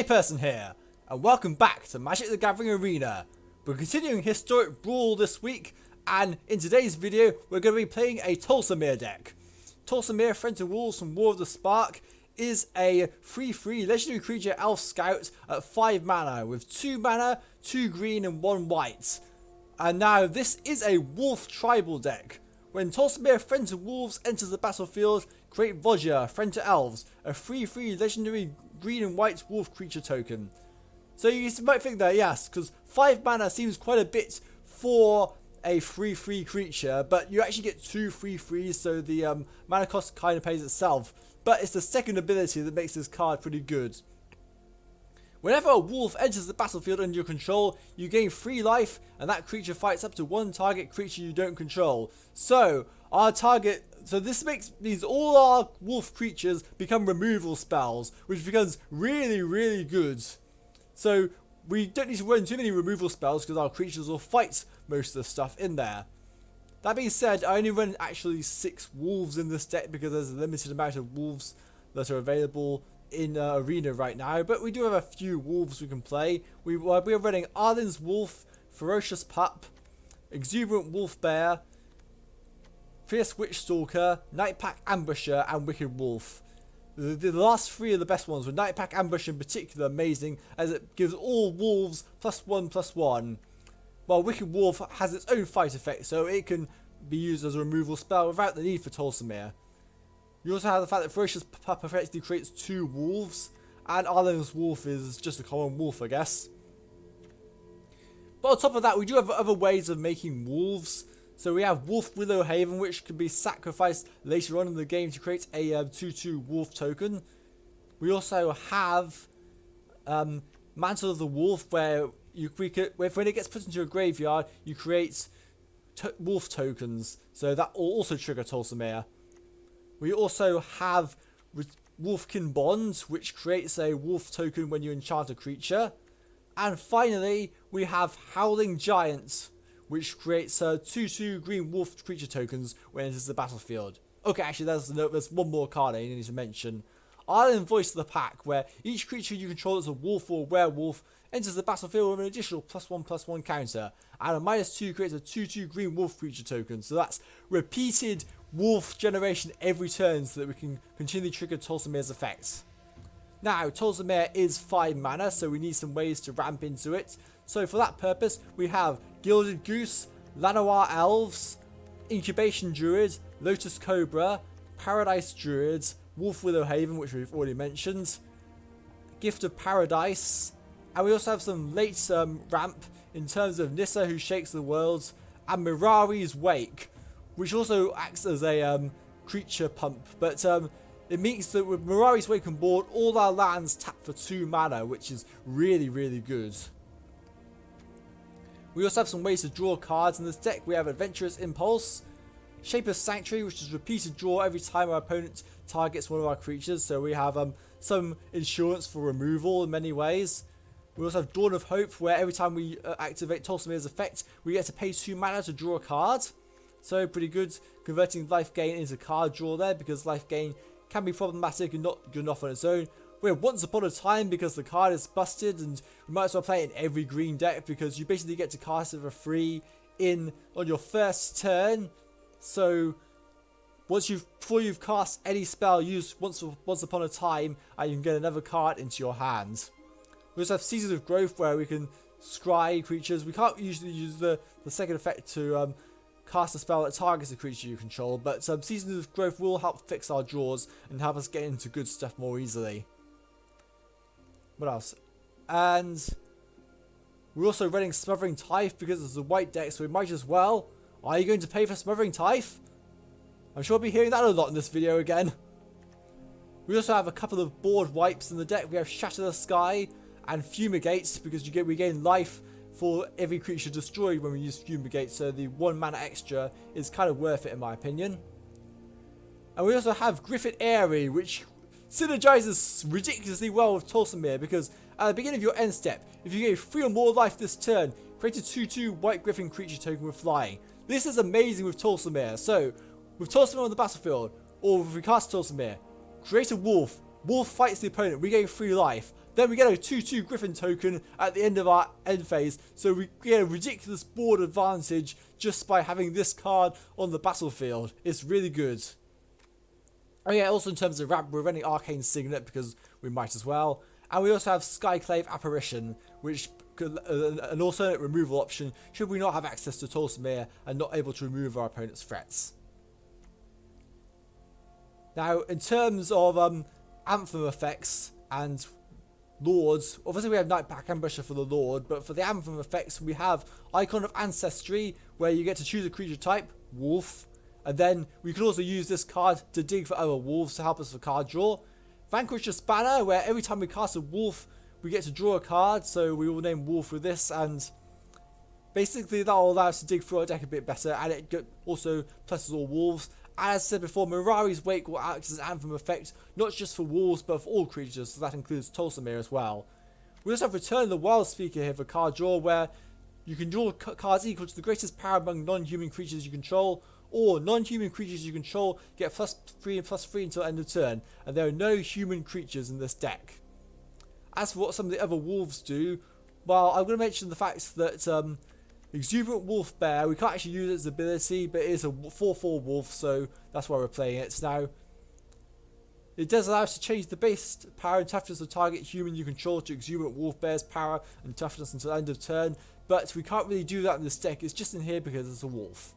Capashen here, and welcome back to Magic the Gathering Arena. We're continuing Historic Brawl this week, and in today's video we're going to be playing a Tolsimir deck. Tolsimir, Friend to Wolves from War of the Spark, is a 3/3 legendary creature elf scout at 5 mana with 2 mana, 2 green and 1 white. And now this is a wolf tribal deck. When Tolsimir, Friend to Wolves enters the battlefield, create Vodja, Friend to Elves, a 3/3 legendary green and white wolf creature token. So you might think that yes, because 5 mana seems quite a bit for a 3/3 creature, but you actually get 2 3/3s, so the mana cost kind of pays itself. But it's the second ability that makes this card pretty good. Whenever a wolf enters the battlefield under your control, you gain 3 life, and that creature fights up to 1 target creature you don't control. So this means all our wolf creatures become removal spells, which becomes really good. So we don't need to run too many removal spells because our creatures will fight most of the stuff in there. That being said, I only run actually 6 wolves in this deck because there's a limited amount of wolves that are available in Arena right now, but we do have a few wolves we can play. We are running Arden's Wolf, Ferocious Pup, Exuberant Wolf Bear, Fierce Witch Stalker, Nightpack Ambusher, and Wicked Wolf. The last 3 are the best ones, with Nightpack Ambusher in particular amazing, as it gives all wolves +1/+1. While Wicked Wolf has its own fight effect, so it can be used as a removal spell without the need for Tolsimir. You also have the fact that Ferocious Pup effectively creates 2 wolves, and Arden's Wolf is just a common wolf, I guess. But on top of that, we do have other ways of making wolves. So we have Wolf Willow Haven, which can be sacrificed later on in the game to create a 2/2 wolf token. We also have Mantle of the Wolf, where when it gets put into a graveyard, you create wolf tokens. So that will also trigger Tolsimir. We also have Wolfkin Bond, which creates a wolf token when you enchant a creature. And finally, we have Howling Giant, which creates 2/2 green wolf creature tokens when it enters the battlefield. Okay, actually, there's one more card I need to mention. Island Voice of the Pack, where each creature you control as a wolf or a werewolf enters the battlefield with an additional +1/+1 counter, and a -2 creates a 2/2 green wolf creature token. So that's repeated wolf generation every turn so that we can continually trigger Tolsimir's effects. Now, Tolsimir is 5 mana, so we need some ways to ramp into it. So for that purpose, we have Gilded Goose, Lanoir Elves, Incubation Druid, Lotus Cobra, Paradise Druid, Wolf Willow Haven, which we've already mentioned, Gift of Paradise, and we also have some late ramp in terms of Nissa, who shakes the world, and Mirari's Wake, which also acts as a creature pump, but it means that with Mirari's Wake on board, all our lands tap for 2 mana, which is really good. We also have some ways to draw cards in this deck. We have Adventurous Impulse, Shaper's Sanctuary, which is repeated draw every time our opponent targets one of our creatures, so we have some insurance for removal in many ways. We also have Dawn of Hope, where every time we activate Tolsimir's effect, we get to pay 2 mana to draw a card. So pretty good, converting life gain into card draw there, because life gain can be problematic and not good enough on its own. We have Once Upon a Time, because the card is busted, and we might as well play it in every green deck, because you basically get to cast it for free on your first turn. So before you've cast any spell, use Once Upon a Time, and you can get another card into your hand. We also have Seasons of Growth, where we can scry creatures. We can't usually use the second effect to cast a spell that targets a creature you control, but Seasons of Growth will help fix our draws and help us get into good stuff more easily. What else? And we're also running Smothering Tithe because it's a white deck, so we might as well. Are you going to pay for Smothering Tithe? I'm sure I'll be hearing that a lot in this video again. We also have a couple of board wipes in the deck. We have Shatter the Sky and Fumigate, because we gain life for every creature destroyed when we use Fumigate, so the 1 mana extra is kind of worth it in my opinion. And we also have Griffin Airy, which synergizes ridiculously well with Tolsimir, because at the beginning of your end step, if you gain 3 or more life this turn, create a 2/2 white Griffin creature token with flying. This is amazing with Tolsimir. So with Tolsimir on the battlefield, or if we cast Tolsimir, create a wolf. Wolf fights the opponent, we gain 3 life. Then we get a 2/2 Griffin token at the end of our end phase, so we get a ridiculous board advantage just by having this card on the battlefield. It's really good. Oh yeah, also in terms of ramp, we're running Arcane Signet because we might as well. And we also have Skyclave Apparition, which could an alternate removal option should we not have access to Tolsimir and not able to remove our opponent's threats. Now, in terms of Anthem effects and Lords, obviously we have Nightpack Ambusher for the Lord, but for the Anthem effects we have Icon of Ancestry, where you get to choose a creature type, Wolf, and then we can also use this card to dig for other wolves to help us for card draw. Vanquisher's Banner, where every time we cast a wolf we get to draw a card, so we will name Wolf with this, and basically that will allow us to dig through our deck a bit better, and it also pluses all wolves. As I said before, Mirari's Wake will act as an Anthem effect, not just for wolves but for all creatures, so that includes Tolsimir as well. We also have Return of the Wild Speaker here for card draw, where you can draw cards equal to the greatest power among non-human creatures you control, or non-human creatures you control get +3 and +3 until end of turn, and there are no human creatures in this deck. As for what some of the other wolves do, well, I'm going to mention the fact that Exuberant Wolf Bear, we can't actually use its ability, but it is a 4/4 wolf, so that's why we're playing it. Now, it does allow us to change the base power and toughness of target human you control to Exuberant Wolf Bear's power and toughness until end of turn, but we can't really do that in this deck. It's just in here because it's a wolf.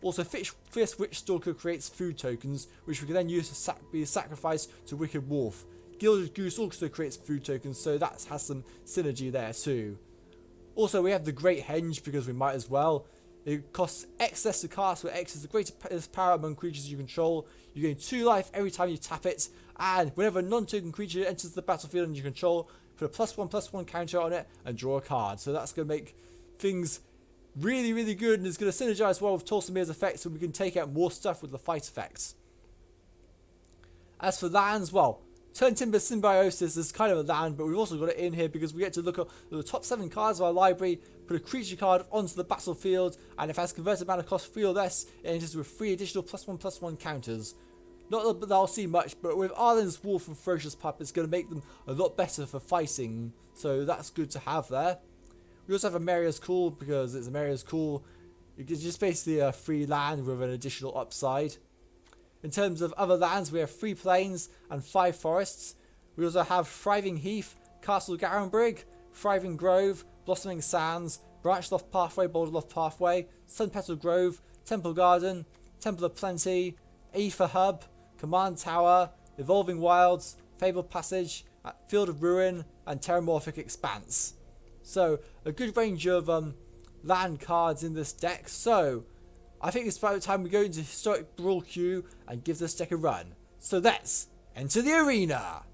Also, Fierce Witch Stalker creates food tokens, which we can then use to be sacrificed to Wicked Wolf. Gilded Goose also creates food tokens, so that has some synergy there too. Also, we have the Great Henge because we might as well. It costs X less to cast, where X is the greatest power among creatures you control. You gain 2 life every time you tap it, and whenever a non-token creature enters the battlefield and you control, put a +1/+1 counter on it and draw a card. So that's going to make things really, really good, and it's going to synergize well with Tolsimir's effects, so we can take out more stuff with the fight effects. As for lands, well, Turntimber Symbiosis is kind of a land, but we've also got it in here because we get to look at the top 7 cards of our library, put a creature card onto the battlefield, and if it has converted mana cost 3 or less, it enters with 3 additional +1/+1 counters. Not that I'll see much, but with Arden's Wolf and Ferocious Pup, it's going to make them a lot better for fighting, so that's good to have there. We also have a Maria's Call because it's a Maria's Call. It's just basically a free land with an additional upside. In terms of other lands, we have 3 plains and 5 forests. We also have Thriving Heath, Castle Garenbrig, Thriving Grove, Blossoming Sands, Branchloft Pathway, Boulderloft Pathway, Sunpetal Grove, Temple Garden, Temple of Plenty, Aether Hub, Command Tower, Evolving Wilds, Fabled Passage, Field of Ruin, and Terramorphic Expanse. So, a good range of land cards in this deck. So, I think it's about time we go into Historic Brawl queue and give this deck a run. So let's enter the arena!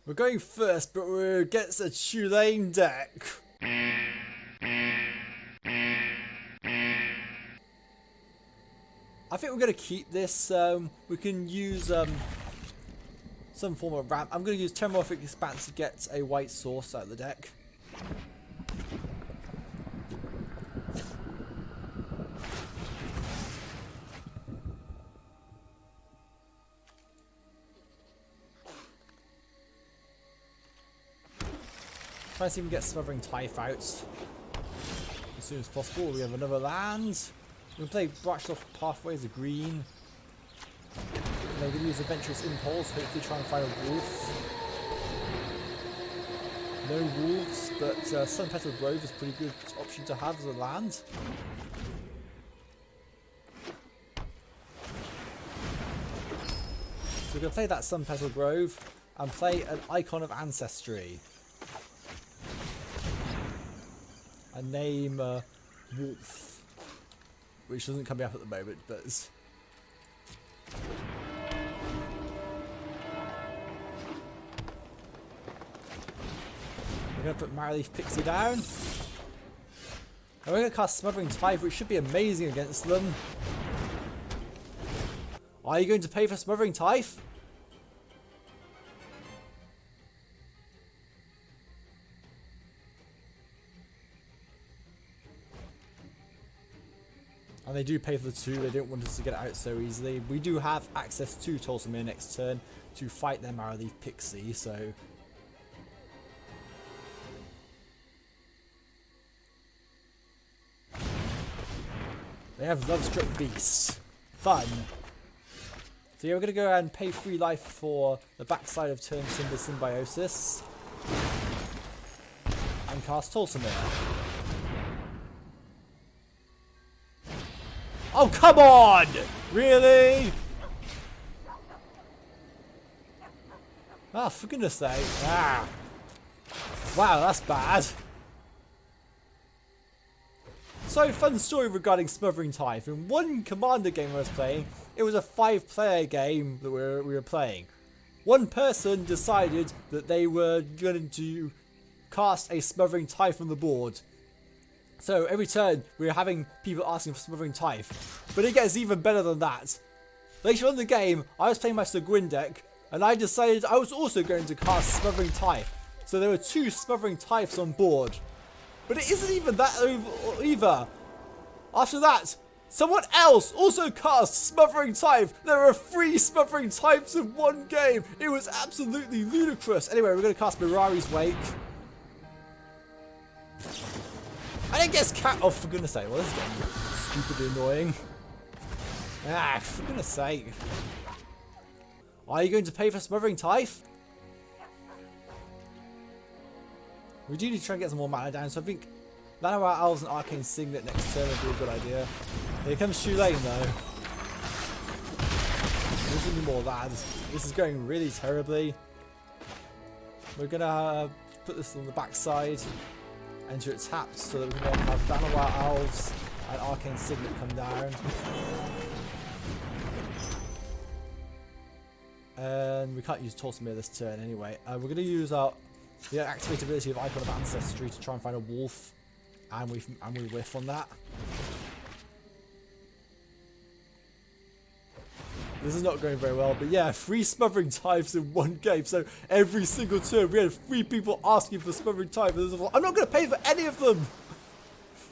We're going first, but we're against a Chulane deck. I think we're going to keep this. We can use some form of ramp. I'm going to use Terramorphic Expanse to get a white source out of the deck. Try and see if we can get Smothering Tithe out as soon as possible. We have another land. We can play Branchloft Pathway as a green. Maybe use Adventurous Impulse, hopefully try and find a wolf. No wolves, but Sunpetal Grove is a pretty good option to have as a land. So we're going to play that Sunpetal Grove and play an Icon of Ancestry. And name Wolf. Which doesn't come up at the moment, but it's... We're going to put Marrowleaf Pixie down. And we're going to cast Smothering Tithe, which should be amazing against them. Are you going to pay for Smothering Tithe? And they do pay for the 2, they don't want us to get it out so easily. We do have access to Tolsimir next turn to fight their Maraleaf Pixie, so... They have Love-Struck Beast. Fun. So yeah, we're going to go ahead and pay 3 life for the backside of turn Symbol Symbiosis. And cast Tolsimir. Oh, come on! Really? Ah, for goodness sake. Ah. Wow, that's bad. So, fun story regarding Smothering Tithe. In one Commander game I was playing, it was a 5-player game that we were playing. One person decided that they were going to cast a Smothering Tithe from the board. So every turn we were having people asking for Smothering Tithe. But it gets even better than that. Later on in the game, I was playing my Seguin deck, and I decided I was also going to cast Smothering Tithe. So there were 2 Smothering Tithes on board. But it isn't even that over either. After that, someone else also cast Smothering Tithe. There are 3 Smothering Tithes in one game. It was absolutely ludicrous. Anyway, we're going to cast Mirari's Wake. And it gets cat off, for goodness sake. Well, this is getting stupidly annoying. Ah, for goodness sake. Are you going to pay for Smothering Tithe? We do need to try and get some more mana down, so I think Land of our Owls and Arcane Signet next turn would be a good idea. Here comes Chulane though. There's going to be more lads. This is going really terribly. We're going to put this on the backside. Enter it tapped so that we can then have Vanillaware Owls and Arcane Signet come down. And we can't use Tolsimir this turn anyway. We're going to use the activatability of Icon of Ancestry to try and find a wolf. And we whiff on that. This is not going very well, but yeah, 3 Smothering Tithes in one game. So every single turn, we had 3 people asking for Smothering Tithe. I'm not going to pay for any of them.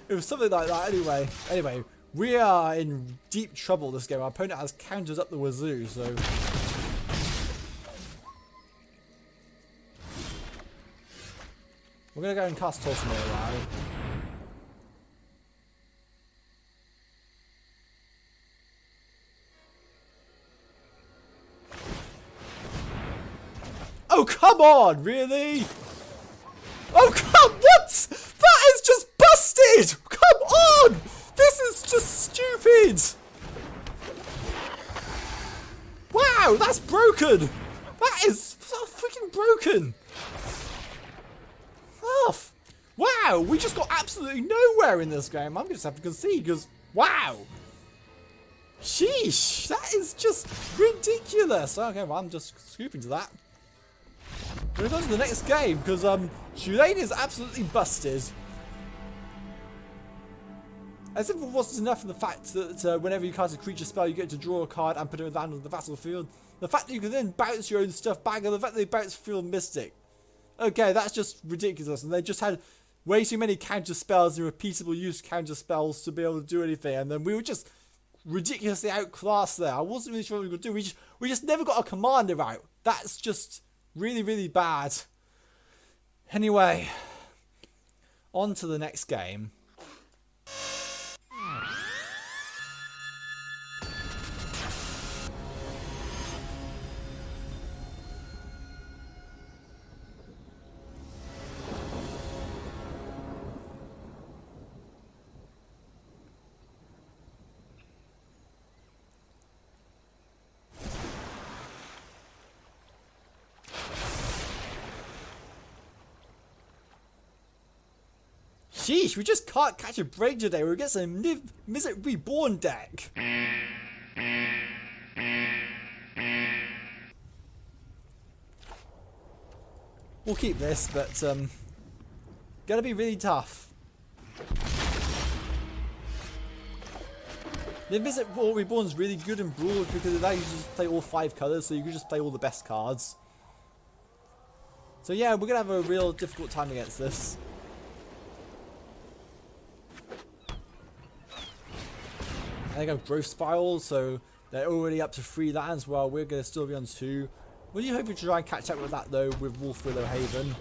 It was something like that anyway. Anyway, we are in deep trouble this game. Our opponent has counters up the wazoo, so... We're going to go and cast Tolsimir around. Oh, come on, really? Oh, what? That is just busted! Come on! This is just stupid! Wow, that's broken! That is freaking broken! Oh, wow, we just got absolutely nowhere in this game. I'm going to have to concede because, wow! Sheesh, that is just ridiculous. Okay, well, I'm just scooping to that. We're going to go to the next game because Chulane is absolutely busted. As if it wasn't enough of the fact that whenever you cast a creature spell, you get to draw a card and put it down on the battlefield. The fact that you can then bounce your own stuff back, and the fact that they bounce Field Mystic. Okay, that's just ridiculous. And they just had way too many counter spells and repeatable use counter spells to be able to do anything. And then we were just ridiculously outclassed there. I wasn't really sure what we could do. We just never got a commander out. That's just really, really bad. Anyway, on to the next game. Sheesh, we just can't catch a break today. We're getting some Niv-Mizzet Reborn deck. We'll keep this, but gonna be really tough. Niv-Mizzet Reborn is really good in Brawl because it allows you to just play all 5 colours, so you can just play all the best cards. So yeah, we're gonna have a real difficult time against this. And they got growth spirals, so they're already up to 3 lands while we're going to still be on 2. Really hoping to try and catch up with that though with Wolf Willow Haven.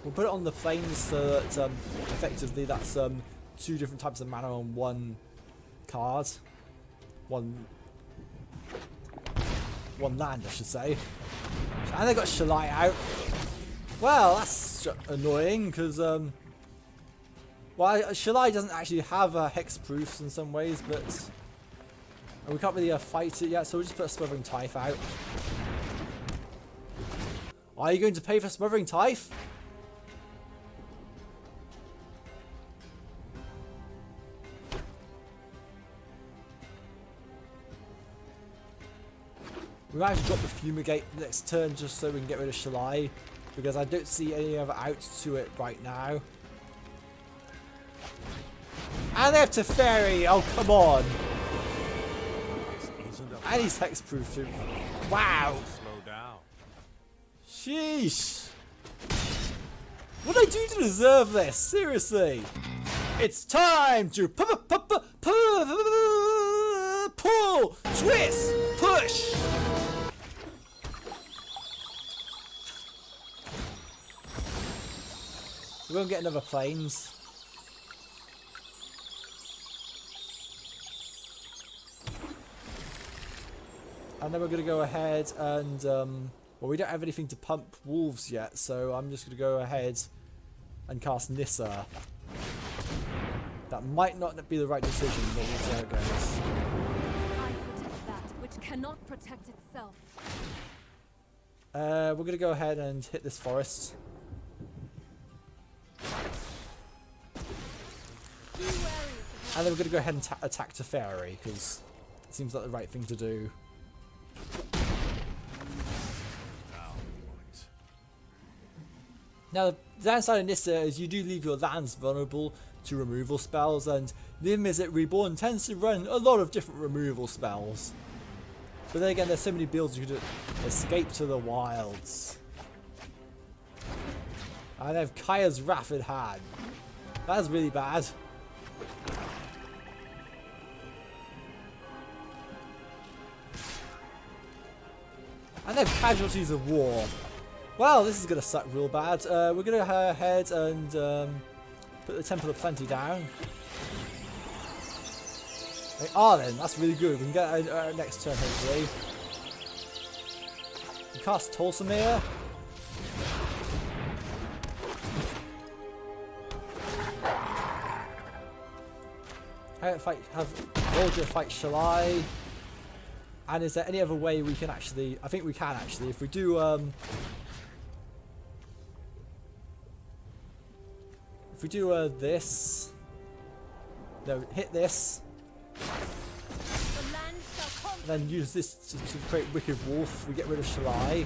We'll put it on the plains so that effectively that's 2 different types of mana on 1 card. One land, I should say. And they got Chulane out. Well, that's annoying because well, Chulane doesn't actually have hexproofs in some ways, but we can't really fight it yet, so we'll just put a Smothering Tithe out. Are you going to pay for Smothering Tithe? We might actually drop the Fumigate next turn just so we can get rid of Chulane, because I don't see any other outs to it right now. And they have Teferi! Oh, come on! And he's hexproof too. Wow! Sheesh! What did I do to deserve this? Seriously! It's time to pull, twist, push! We're going to get another plains. And then we're going to go ahead and, well, we don't have anything to pump wolves yet, so I'm just going to go ahead and cast Nissa. That might not be the right decision, but we'll see how it goes. I protect that which cannot protect itself. We're going to go ahead and hit this forest. And then we're going to go ahead and attack Teferi, because it seems like the right thing to do. Now, the downside of Nissa is you do leave your lands vulnerable to removal spells, and Niv-Mizzet Reborn tends to run a lot of different removal spells. But then again, there's so many builds you could escape to the wilds. And they have Kaya's Raff in hand. That's really bad. And they have Casualties of War. Well, this is going to suck real bad. We're going to go ahead and put the Temple of Plenty down. They are then. That's really good. We can get our next turn, hopefully. We cast Tolsimir. Have Roger fight Chulane. And is there any other way we can actually... I think we can actually. If we do... if we do this... No, hit this. And then use this to create Wicked Wolf. We get rid of Chulane.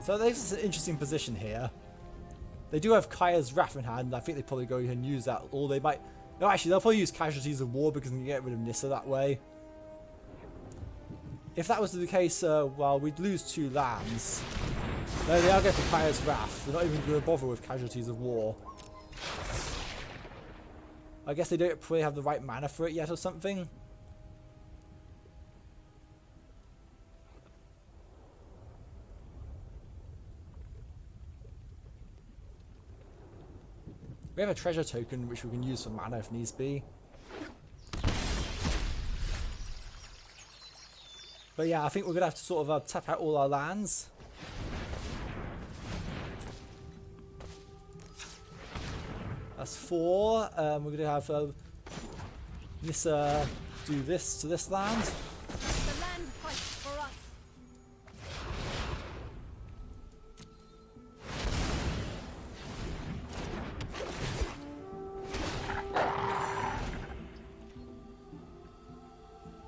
So this is an interesting position here. They do have Kaya's Raff in hand, and I think they probably go and use that, or they might... No, actually, they'll probably use Casualties of War because they can get rid of Nissa that way. If that was the case, well, we'd lose 2 lands. No, they are going for Kaya's Raff. They're not even going to bother with Casualties of War. I guess they don't probably have the right mana for it yet or something. We have a treasure token which we can use for mana if needs be. But yeah, I think we're going to have to sort of tap out all our lands. That's 4. We're going to have Nissa do this to this land. The land fights for us.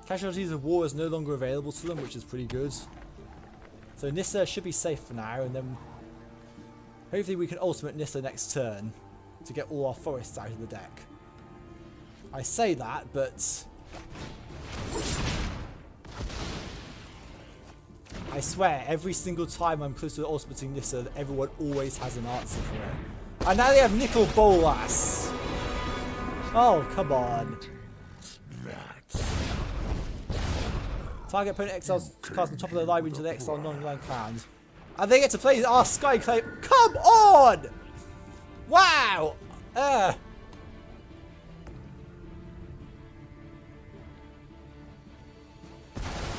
Casualties of War is no longer available to them, which is pretty good. So Nissa should be safe for now, and then hopefully we can ultimate Nissa next turn to get all our forests out of the deck. I say that, but I swear, every single time I'm close to ultimating Nissa, everyone always has an answer for it. And now they have Nicol Bolas. Oh, come on. Target opponent exiles cast on top of the library into the exile non-land clowns. And they get to play our Sky Claim. Come on! Wow!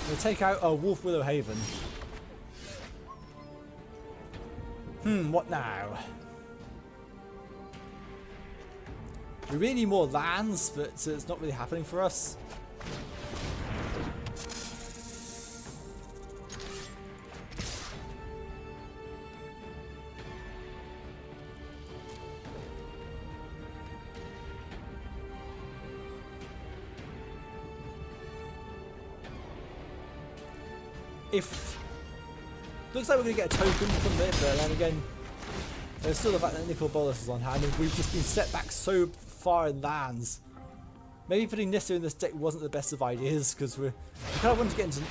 We'll take out a Wolf Willow Haven. What now? We really need more lands, but it's not really happening for us. If looks like we're gonna get a token from it, but then again, there's still the fact that Nicol Bolas is on hand, and we've just been set back so far in lands. Maybe putting Nissa in this deck wasn't the best of ideas because we kind of wanted to get into.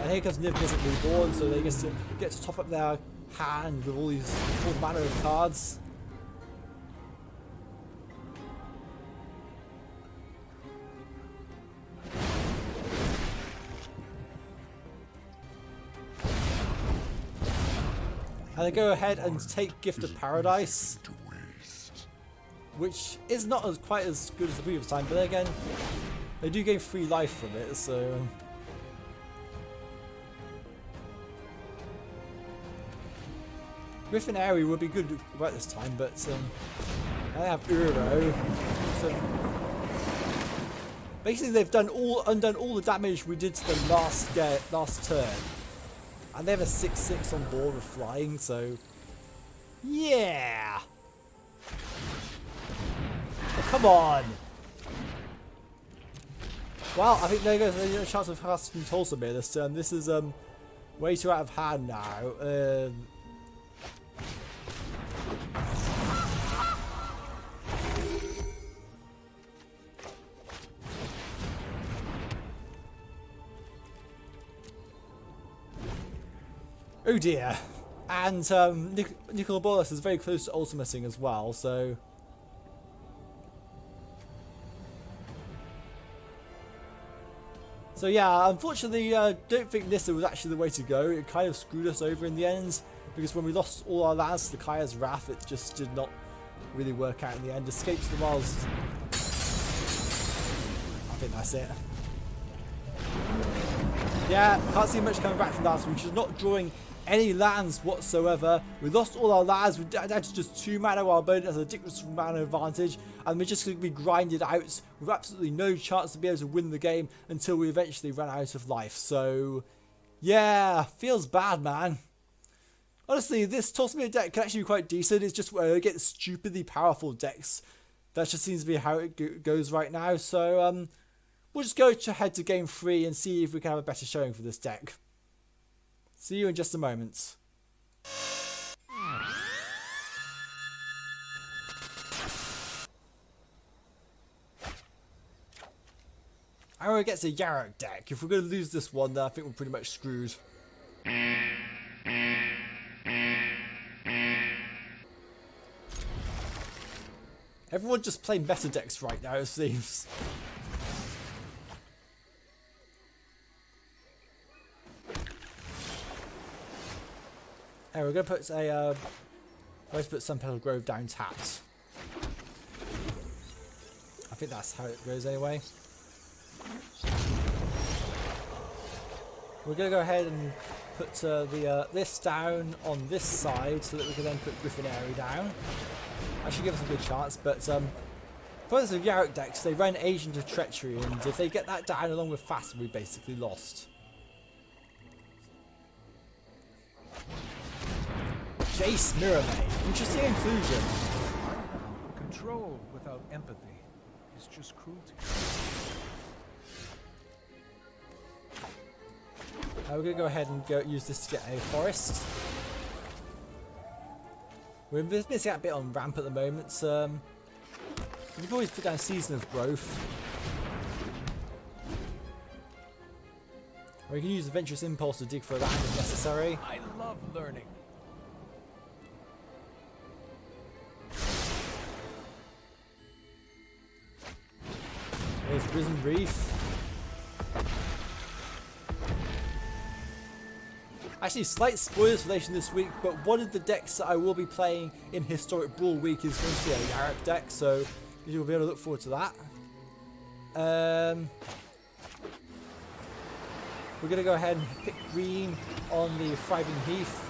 And here comes Niv-Mizzet Reborn, so they get to top up their hand with all these full manner of cards. And they go ahead and take Gift of Paradise, which is not quite as good as the previous time, but then again, they do gain free life from it, so... Griffin Airy would be good right this time, but I have Uro, so... Basically they've undone all the damage we did to them last turn. And they have a 6/6 on board with flying, so yeah. Oh, come on. Well, I think there goes a chance of casting Tolsimir this turn. This is way too out of hand now. Oh dear. And Nicol Bolas is very close to ultimating as well, so... So yeah, unfortunately, I don't think Nissa was actually the way to go. It kind of screwed us over in the end, because when we lost all our lands to Kaya's Raff, it just did not really work out in the end. Escapes the Wilds. I think that's it. Yeah, can't see much coming back from that, so we're just not drawing any lands whatsoever. We lost all our lands. We're down to just 2 mana. Our opponent has a ridiculous mana advantage, and we're just going to be grinded out with absolutely no chance to be able to win the game until we eventually run out of life. So, yeah, feels bad, man. Honestly, this Tolsimir deck can actually be quite decent. It's just where I get stupidly powerful decks. That just seems to be how it goes right now. So, we'll just go ahead to game 3 and see if we can have a better showing for this deck. See you in just a moment. Arrow gets a Yarok deck. If we're going to lose this one, then I think we're pretty much screwed. Everyone just playing meta decks right now, it seems. Hey, we're going to put a let's put Sunpetal Grove down tapped. I think that's how it goes anyway. We're going to go ahead and put this down on this side so that we can then put Griffin Airy down. Actually give us a good chance, but players of Yarok decks, they run Agent of Treachery, and if they get that down along with Fast, we basically lost. Jace Mirror Mage. Interesting inclusion. Control without empathy is just cruelty. We're going to go ahead and use this to get a forest. We're missing out a bit on ramp at the moment. We can always put down Season of Growth. We can use Adventurous Impulse to dig for land if necessary. I love learning. There's Risen Reef. Actually, slight spoilers for later this week, but one of the decks that I will be playing in Historic Brawl week is going to be a Yarok deck, so you'll be able to look forward to that. We're going to go ahead and pick green on the Thriving Heath.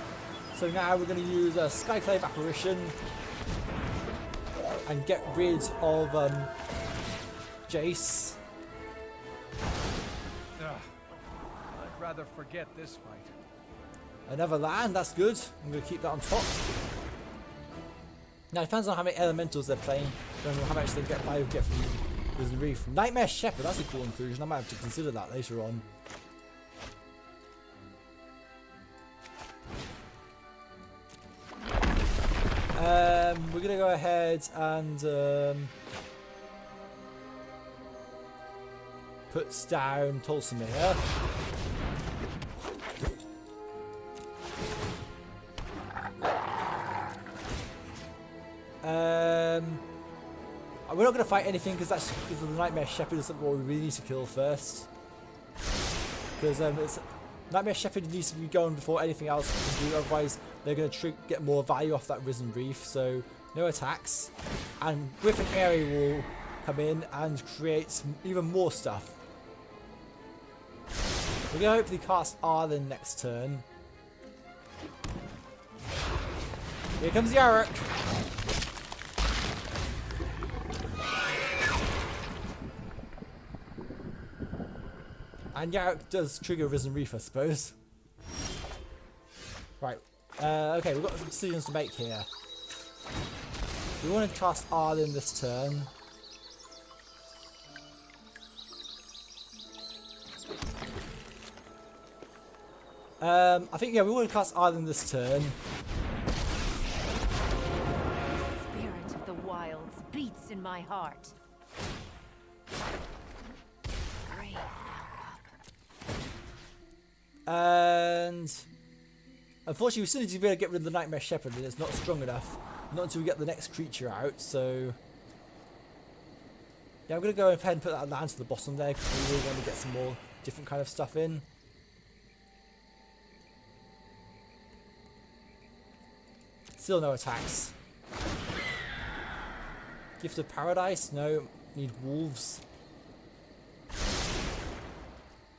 So now we're going to use a Skyclave Apparition and get rid of Jace. Ugh. I'd rather forget this fight. Another land, that's good. I'm going to keep that on top. Now it depends on how many elementals they're playing, and how much they get by get from Risen Reef. Nightmare Shepherd, that's a cool inclusion. I might have to consider that later on. We're going to go ahead and puts down Tolsimir. We're not going to fight anything because that's because the Nightmare Shepherd is what we really need to kill first. Because Nightmare Shepherd needs to be going before anything else can do, otherwise they're going to get more value off that Risen Reef. So no attacks, and Griffin Airy will come in and create even more stuff. We're going to hopefully cast Arlen next turn. Here comes Yarok. And Yarok does trigger Risen Reef, I suppose. Right. Okay, we've got some decisions to make here. We want to cast Arlen this turn. I think, yeah, we want to cast Arlen this turn. Spirit of the wilds beats in my heart. Brave And unfortunately, we still need to be able to get rid of the Nightmare Shepherd, and it's not strong enough. Not until we get the next creature out. So yeah, I'm going to go ahead and put that land to the bottom there because we really want to get some more different kind of stuff in. Still no attacks. Gift of Paradise? No. Need wolves.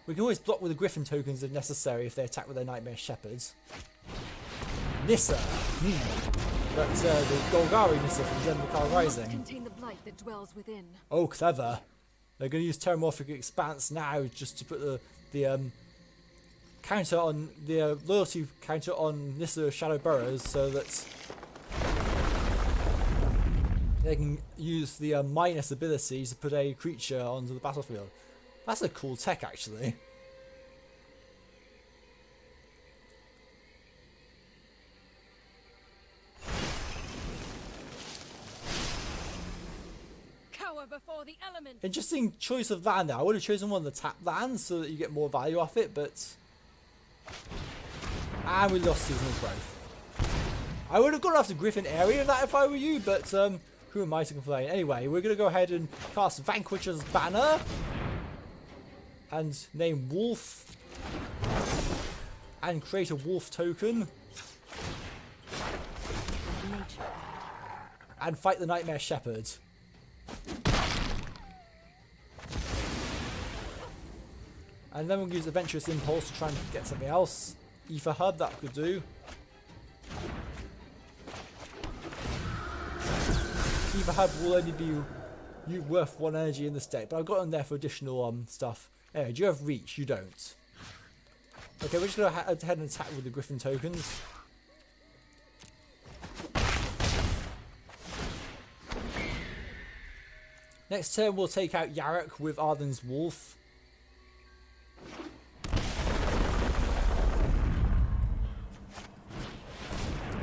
We can always block with the Griffin tokens if necessary if they attack with their Nightmare Shepherds. Nissa. But the Golgari Nissa from Zendikar Rising. Contain the blight that dwells within. Oh, clever. They're going to use Terramorphic Expanse now just to put the counter on the loyalty counter on Nissa Shadow Burrows so that they can use the minus ability to put a creature onto the battlefield. That's a cool tech, actually. Cower before the elements. Interesting choice of land now. I would have chosen one of the tap lands so that you get more value off it, but... And we lost Seasonal Growth. I would have gone after Griffin Area of that if I were you, but who am I to complain? Anyway, we're going to go ahead and cast Vanquisher's Banner. And name Wolf. And create a Wolf token. And fight the Nightmare Shepherd. And then we'll use Adventurous Impulse to try and get something else. Ether Hub, that could do. Ether Hub will only be worth 1 energy in this deck, but I've got them there for additional stuff. Anyway, do you have Reach? You don't. Okay, we're just going to head and attack with the Griffin tokens. Next turn we'll take out Yarok with Arden's Wolf.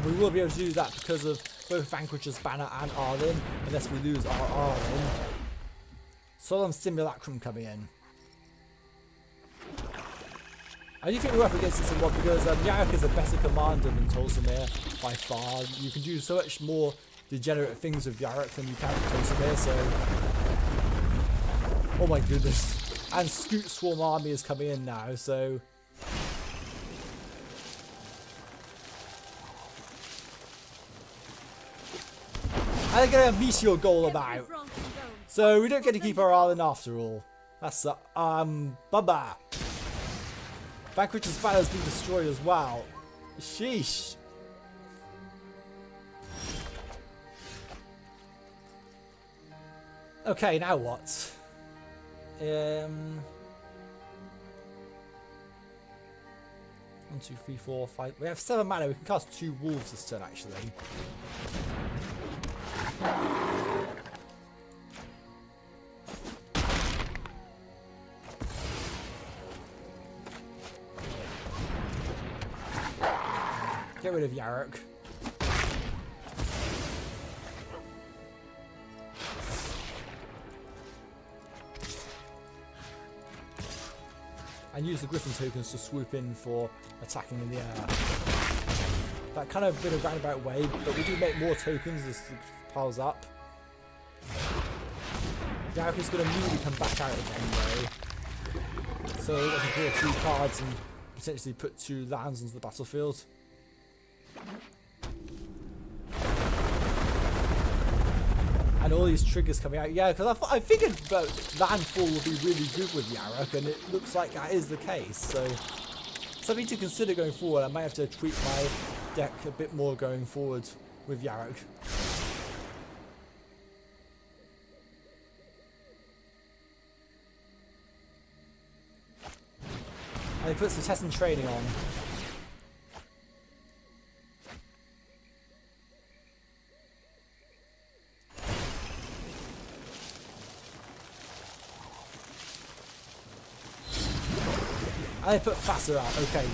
We will be able to do that because of both Vanquisher's Banner and Arlen, unless we lose our Arlen. Solemn Simulacrum coming in. I do think we're up against it somewhat because Yarok is a better commander than Tolsimir by far. You can do so much more degenerate things with Yarok than you can with Tolsimir, so... Oh my goodness. And Scoot Swarm Army is coming in now, so... I think I have Meteor Golem out. So we don't get to keep our island after all. That's bummer. Vanquish's Banner has been destroyed as well. Sheesh. Okay, now what? 1, 2, 3, 4, 5. We have 7 mana. We can cast 2 wolves this turn, actually. Get rid of Yarok. And use the Griffin tokens to swoop in for attacking in the air. That kind of been a roundabout way, but we do make more tokens as it piles up. Yarok is going to immediately come back out again though. So we can draw 2 cards and potentially put 2 lands onto the battlefield. And all these triggers coming out. Yeah, because I figured landfall would be really good with Yarok, and it looks like that is the case. So, something to consider going forward. I might have to tweak my deck a bit more going forward with Yarok. And he puts the test and training on. I put Faster out, okay.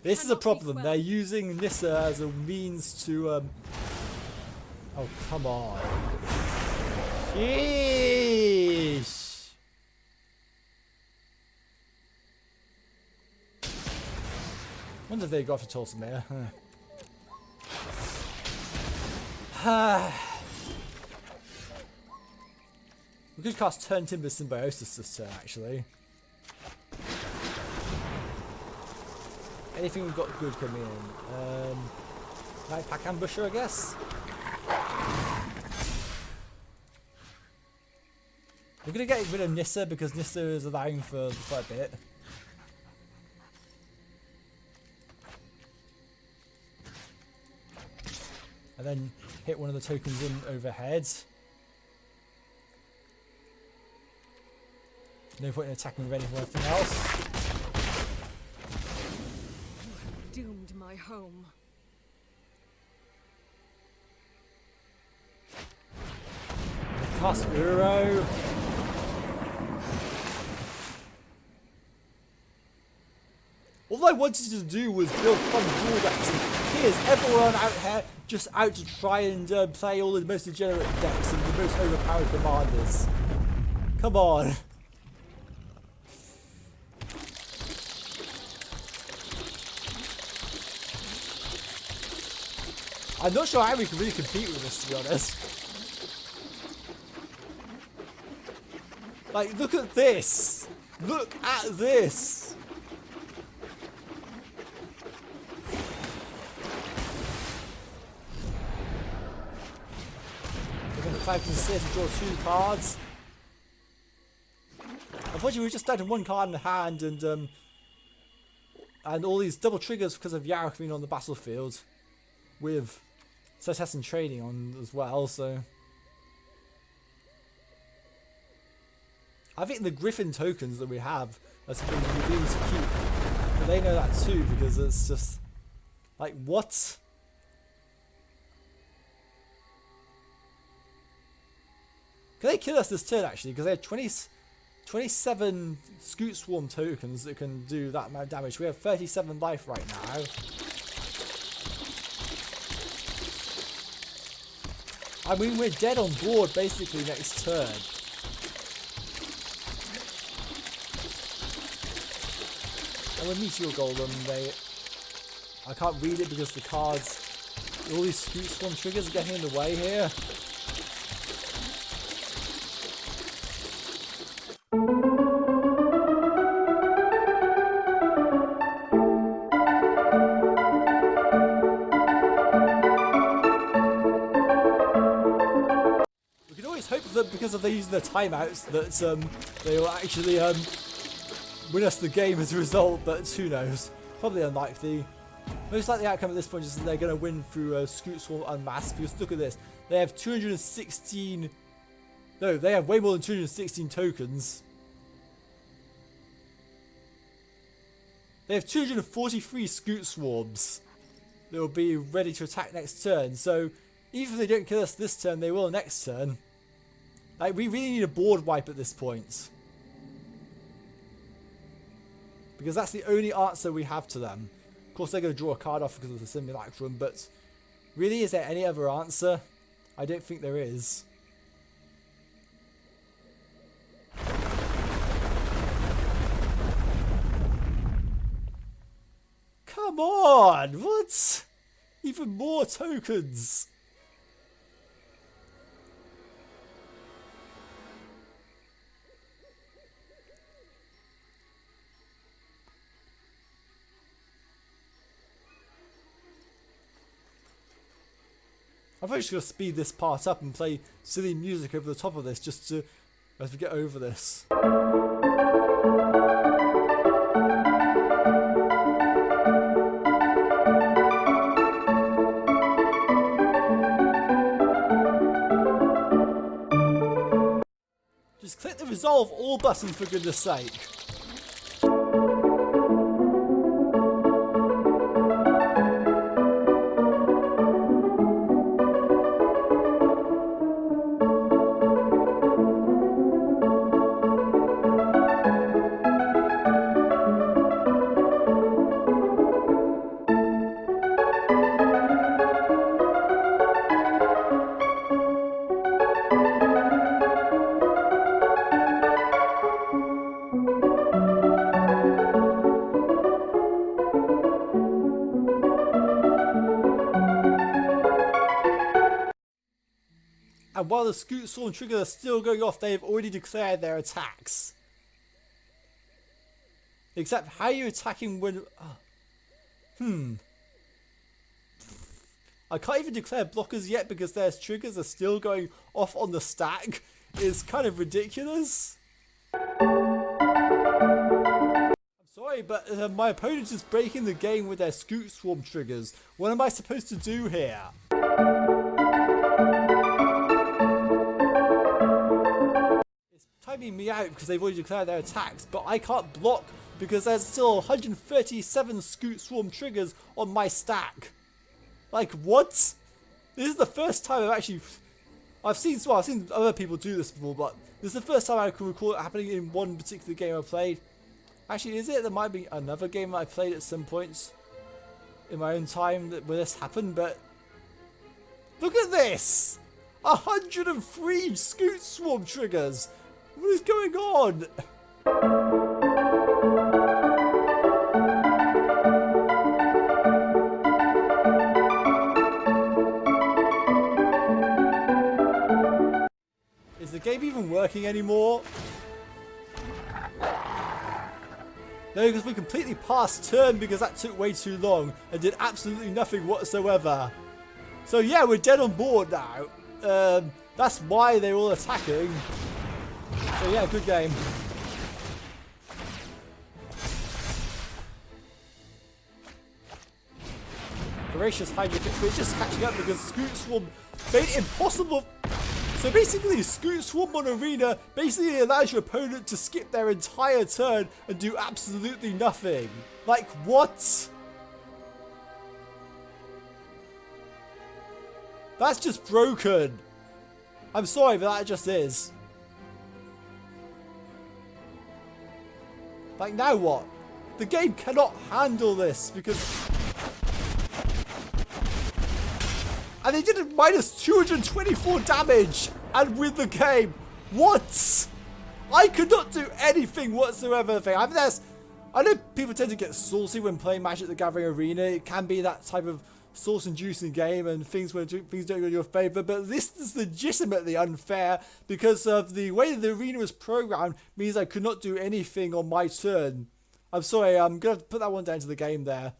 This is a problem. They're using Nissa as a means to oh come on. Sheesh. Wonder if they got for Tolsimir. We could cast Turn Timber Symbiosis this turn actually. Anything we've got good coming in? Night Pack Ambusher, I guess? We're going to get rid of Nissa because Nissa is allowing for quite a bit. And then hit one of the tokens in overhead. No point in attacking with anything else. Doomed my home. Cast Uro. All I wanted to do was build fun rule decks. Here's everyone out here just out to try and play all the most degenerate decks and the most overpowered commanders. Come on. I'm not sure how we can really compete with this, to be honest. Like, look at this! Look at this! We're going to try to sit and draw 2 cards. Unfortunately, we just started 1 card in the hand and all these double triggers because of Yarok being on the battlefield with test and training on as well, so I think the Griffin tokens that we have are something we really need to keep, but they know that too because it's just like, what? Can they kill us this turn actually? Because they have 27 Scoot Swarm tokens that can do that amount of damage. We have 37 life right now. I mean, we're dead on board basically next turn. And with Meteor Golem, I can't read it because the cards, all these Scoot Swarm triggers are getting in the way here. We can always hope that because of they using their timeouts that they will actually win us the game as a result, but who knows? Probably unlikely. Most likely outcome at this point is that they're going to win through Scoot Swarm Unmasked, because look at this. They have 216... No, they have way more than 216 tokens. They have 243 Scoot Swarms that will be ready to attack next turn. So, even if they don't kill us this turn, they will next turn. Like, we really need a board wipe at this point. Because that's the only answer we have to them. Of course, they're going to draw a card off because of the Simulacrum, but really, is there any other answer? I don't think there is. Come on! What? Even more tokens! I'm probably just going to speed this part up and play silly music over the top of this just to as we get over this. Just click the resolve all button for goodness sake. And while the Scoot Swarm triggers are still going off, they have already declared their attacks. Except, how are you attacking when... I can't even declare blockers yet because their triggers are still going off on the stack. It's kind of ridiculous. I'm sorry, but my opponent is breaking the game with their Scoot Swarm triggers. What am I supposed to do here? Timing me out because they've already declared their attacks, but I can't block because there's still 137 Scoot Swarm triggers on my stack. Like, what? This is the first time I've seen other people do this before, but this is the first time I can recall it happening in one particular game I played. Actually, is it? There might be another game I played at some points in my own time where this happened, but look at this! 103 Scoot Swarm triggers! What is going on? Is the game even working anymore? No, because we completely passed turn because that took way too long and did absolutely nothing whatsoever. So yeah, we're dead on board now. That's why they're all attacking. So yeah, good game. Voracious Hydra, we're just catching up because Scoot Swarm made it impossible. So basically, Scoot Swarm on Arena basically allows your opponent to skip their entire turn and do absolutely nothing. Like, what? That's just broken. I'm sorry, but that just is. Like, now what? The game cannot handle this because... And they did a minus 224 damage and win the game. What? I could not do anything whatsoever. I mean, I know people tend to get saucy when playing Magic the Gathering Arena. It can be that type of sauce-inducing game and things don't go in your favour, but this is legitimately unfair because of the way the arena was programmed means I could not do anything on my turn. I'm sorry, I'm going to put that one down to the game there.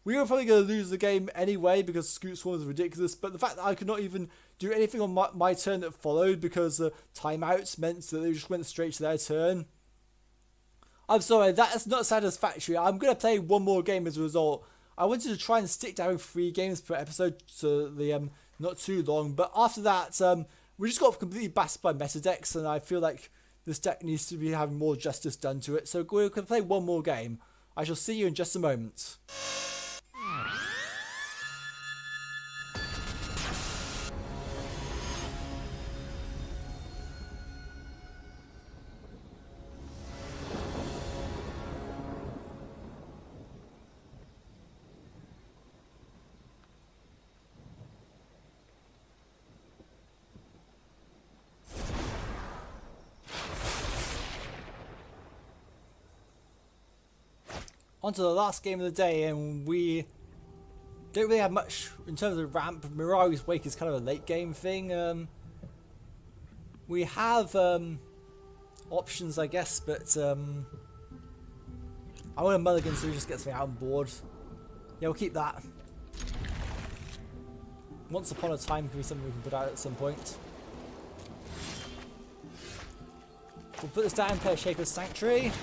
We were probably going to lose the game anyway because Scoot Swarm is ridiculous, but the fact that I could not even do anything on my turn that followed because timeouts meant that they just went straight to their turn. I'm sorry, that is not satisfactory. I'm going to play one more game as a result. I wanted to try and stick to having 3 games per episode, so the not too long. But after that, we just got completely battered by meta decks, and I feel like this deck needs to be having more justice done to it. So we're going to play one more game. I shall see you in just a moment. On to the last game of the day, and we don't really have much in terms of ramp. Mirari's Wake is kind of a late game thing. We have options, I guess, but I want a mulligan so we just get something out on board. Yeah, we'll keep that. Once Upon a Time can be something we can put out at some point. We'll put this down, play a Shaper's Sanctuary.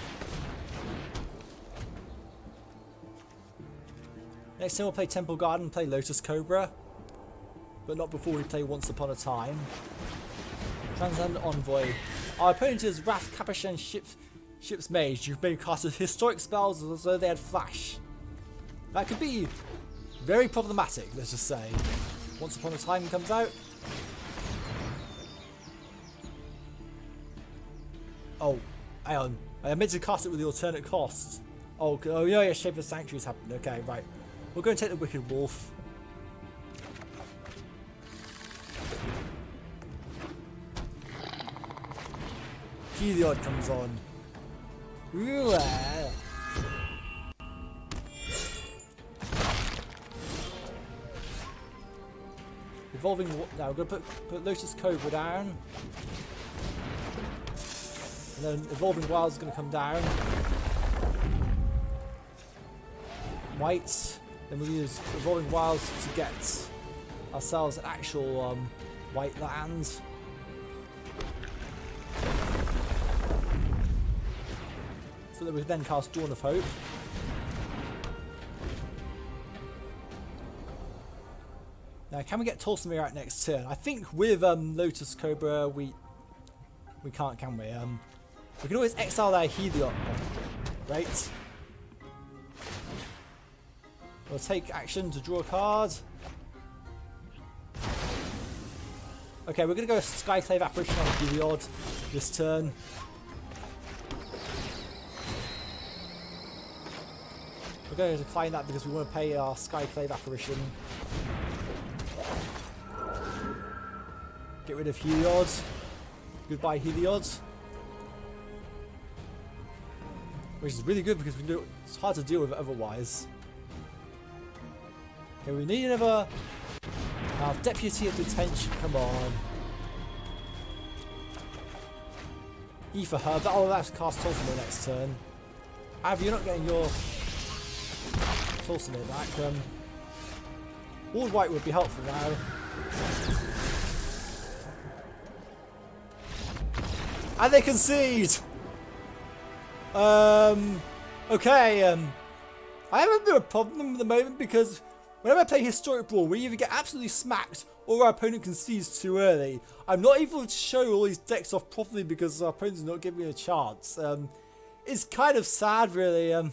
Next time we'll play Temple Garden, play Lotus Cobra. But not before we play Once Upon a Time. Transcendent Envoy. Our opponent is Raff, Capashen, Ship's Mage. You've made casted historic spells as though they had flash. That could be very problematic, let's just say. Once Upon a Time comes out. Oh, hang on. I meant to cast it with the alternate cost. Oh yeah, Shape of Sanctuary's happened. Okay, right. We'll go and take the Wicked Wolf. Heliod comes on. Ooh, Evolving. Now we're going to put Lotus Cobra down. And then Evolving Wild is going to come down. White. Then we'll use Evolving Wilds to get ourselves an actual white land. So that we can then cast Dawn of Hope. Now, can we get Tolsimir out next turn? I think with Lotus Cobra we can't, can we? We can always exile their Heliod, right? We'll take action to draw a card. Okay, we're going to go Skyclave Apparition on Heliod this turn. We're going to decline that because we want to pay our Skyclave Apparition. Get rid of Heliod. Goodbye Heliod. Which is really good because it's hard to deal with it otherwise. Okay, we need another Deputy of Detention, come on. E for her, but I'll have to cast Tolsimir next turn. However, you're not getting your Tolsimir back. All white would be helpful now. And they concede! Okay, I have a bit of a problem at the moment because whenever I play Historic Brawl, we either get absolutely smacked or our opponent concedes too early. I'm not able to show all these decks off properly because our opponent's not giving me a chance. It's kind of sad, really. I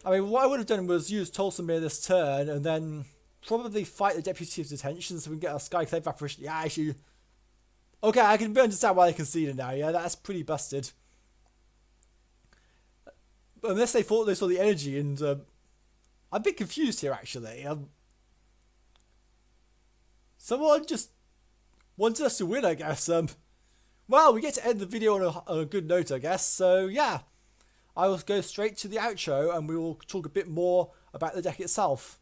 mean, what I would have done was use Tolsimir this turn and then probably fight the Deputy of Detention so we can get our Skyclave Apparition. Yeah, actually. Okay, I can understand why they conceded now. Yeah, that's pretty busted. Unless they thought they saw the energy, and I'm a bit confused here, actually. Someone just wanted us to win, I guess. Well, we get to end the video on a good note, I guess. So, yeah. I will go straight to the outro and we will talk a bit more about the deck itself.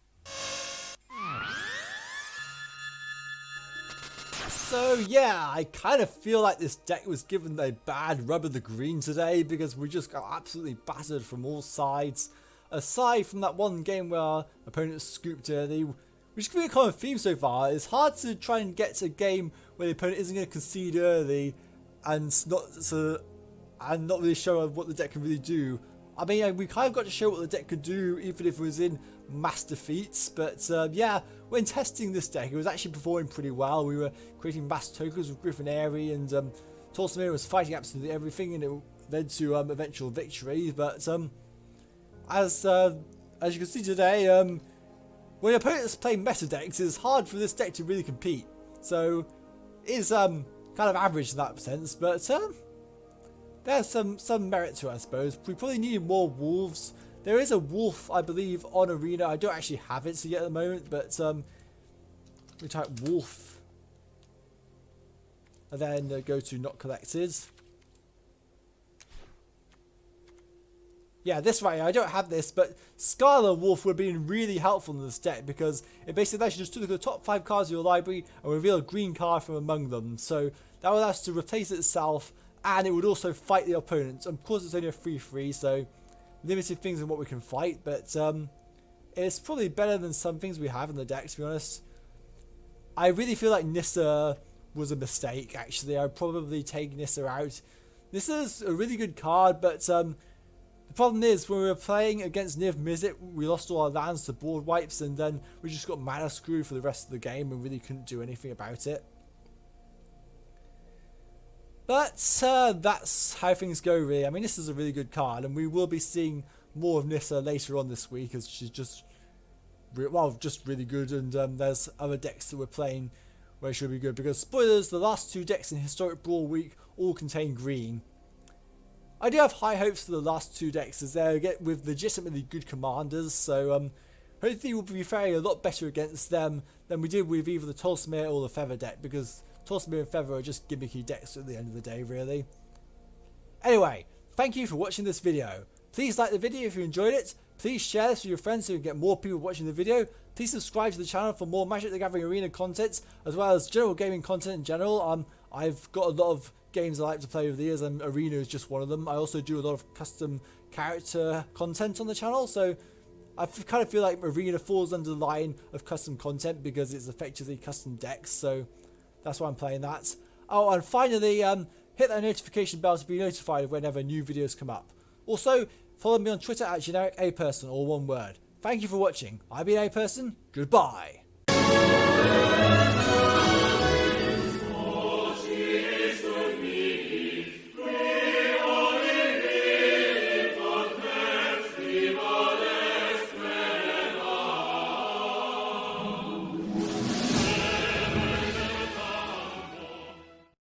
So yeah, I kind of feel like this deck was given a bad rub of the green today because we just got absolutely battered from all sides. Aside from that one game where our opponents scooped early, which is going to be a common theme so far. It's hard to try and get to a game where the opponent isn't going to concede early and not really show what the deck can really do. I mean, we kind of got to show what the deck could do even if it was in mass defeats. But yeah, when testing this deck, it was actually performing pretty well. We were creating mass tokens with Griffin Airy, and Tolsimir was fighting absolutely everything, and it led to eventual victory. But as you can see today, when opponents play meta decks, it's hard for this deck to really compete. So it is kind of average in that sense, but there's some merit to it, I suppose. We probably need more wolves. There is a wolf, I believe, on Arena. I don't actually have it yet at the moment, but we type wolf and then go to not collected. Yeah, this right here, I don't have this, but Scarlet Wolf would have been really helpful in this deck because it basically lets you just look at the top 5 cards of your library and reveal a green card from among them. So that would allow us to replace itself, and it would also fight the opponents. Of course, it's only a 3/3, so limited things in what we can fight, but it's probably better than some things we have in the deck, to be honest. I really feel like Nissa was a mistake, actually. I'd probably take Nissa out. Nissa's a really good card, but the problem is, when we were playing against Niv-Mizzet, we lost all our lands to board wipes, and then we just got mana screwed for the rest of the game and really couldn't do anything about it. But that's how things go, really. I mean, this is a really good card, and we will be seeing more of Nissa later on this week, as she's just really good, and there's other decks that we're playing where she'll be good, because spoilers, the last 2 decks in Historic Brawl week all contain green. I do have high hopes for the last 2 decks, as they're with legitimately good commanders, so hopefully we'll be faring a lot better against them than we did with either the Tolsimir or the Feather deck, because Tolsimir and Feather are just gimmicky decks at the end of the day, really. Anyway, thank you for watching this video. Please like the video if you enjoyed it. Please share this with your friends so you can get more people watching the video. Please subscribe to the channel for more Magic the Gathering Arena content, as well as general gaming content in general. I've got a lot of games I like to play over the years, and Arena is just one of them. I also do a lot of custom character content on the channel, so I kind of feel like Arena falls under the line of custom content because it's effectively custom decks, so that's why I'm playing that. Oh, and finally, hit that notification bell to be notified whenever new videos come up. Also, follow me on Twitter at GenericAperson, all one word. Thank you for watching. I've been A Person. Goodbye.